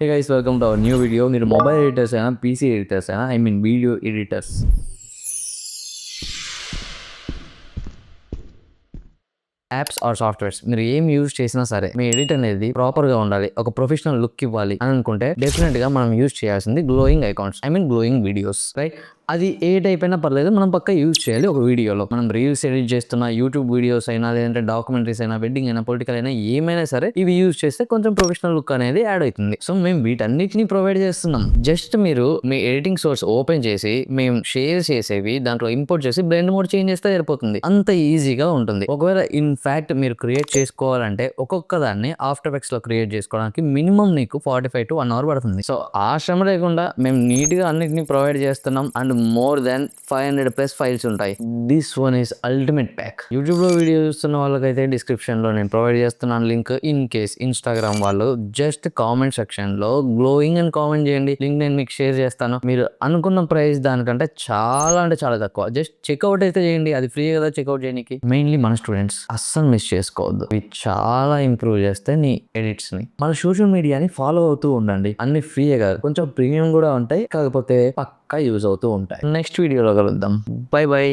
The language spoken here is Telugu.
Hey guys, welcome to our new video. మీరు మొబైల్ ఎడిటర్స్ అయినా, పీసీ ఎడిటర్స్ అయినా, I mean video editors, apps or softwares మీరు ఏం యూజ్ చేసినా సరే మీ ఎడిట్ అనేది ప్రాపర్ గా ఉండాలి, ఒక ప్రొఫెషనల్ లుక్ ఇవ్వాలి అని అనుకుంటే డెఫినెట్ గా మనం యూజ్ చేయాల్సింది glowing icons, I mean glowing videos, right? అది ఏ టైప్ అయినా పర్లేదు, మనం పక్క యూజ్ చేయాలి ఒక వీడియోలో. మనం రీల్స్ ఎడిట్ చేస్తున్న యూట్యూబ్ వీడియోస్ అయినా, లేదంటే డాక్యుమెంటరీస్ అయినా, వెడ్డింగ్ అయినా, పొలిటికల్ అయినా, ఏమైనా సరే ఇవి యూజ్ చేస్తే కొంచెం ప్రొఫెషనల్ లుక్ అనేది యాడ్ అవుతుంది. సో మేము వీటన్నిటిని ప్రొవైడ్ చేస్తున్నాం. జస్ట్ మీరు మీ ఎడిటింగ్ సోర్స్ ఓపెన్ చేసి మేము షేర్ చేసేవి దాంట్లో ఇంపోర్ట్ చేసి బ్లెండ్ మోడ్ చేంజ్ చేస్తే సరిపోతుంది. అంత ఈజీగా ఉంటుంది. ఒకవేళ ఇన్ ఫ్యాక్ట్ మీరు క్రియేట్ చేసుకోవాలంటే ఒక్కొక్క దాన్ని ఆఫ్టర్ ఎఫెక్ట్స్ లో క్రియేట్ చేసుకోవడానికి మినిమం నీకు 45 to 1 hour పడుతుంది. సో ఆ శ్రమ లేకుండా మేము నీట్ గా అన్నిటిని ప్రొవైడ్ చేస్తున్నాం. అండ్ మోర్ దాన్ 500+ ఫైల్స్ ఉంటాయి. This one is ultimate pack. YouTube లో వీడియో చూస్తున్న వాళ్ళకైతే డిస్క్రిప్షన్ లో నేను ప్రొవైడ్ చేస్తున్నాను లింక్. ఇన్ కేస్ ఇన్స్టాగ్రామ్ వాళ్ళు జస్ట్ కామెంట్ సెక్షన్ లో గ్లోయింగ్ అని కామెంట్ చేయండి, లింక్ నేను మీకు షేర్ చేస్తాను. మీరు అనుకున్న ప్రైస్ దానికంటే చాలా అంటే చాలా తక్కువ. జస్ట్ చెక్అవుట్ అయితే చేయండి, అది ఫ్రీ కదా చెక్అవుట్ చేయడానికి. మెయిన్లీ మన స్టూడెంట్స్ అస్సలు మిస్ చేసుకోవద్దు. ఇవి చాలా ఇంప్రూవ్ చేస్తాయి నీ ఎడిట్స్ ని. మన సోషల్ మీడియాని ఫాలో అవుతూ ఉండండి. అన్ని ఫ్రీయే కాదు, కొంచెం ప్రీమియం కూడా ఉంటాయి, కాకపోతే పక్కా యూజ్ అవుతూ ఉంటాయి. నెక్స్ట్ వీడియోలో కలుద్దాం. By by.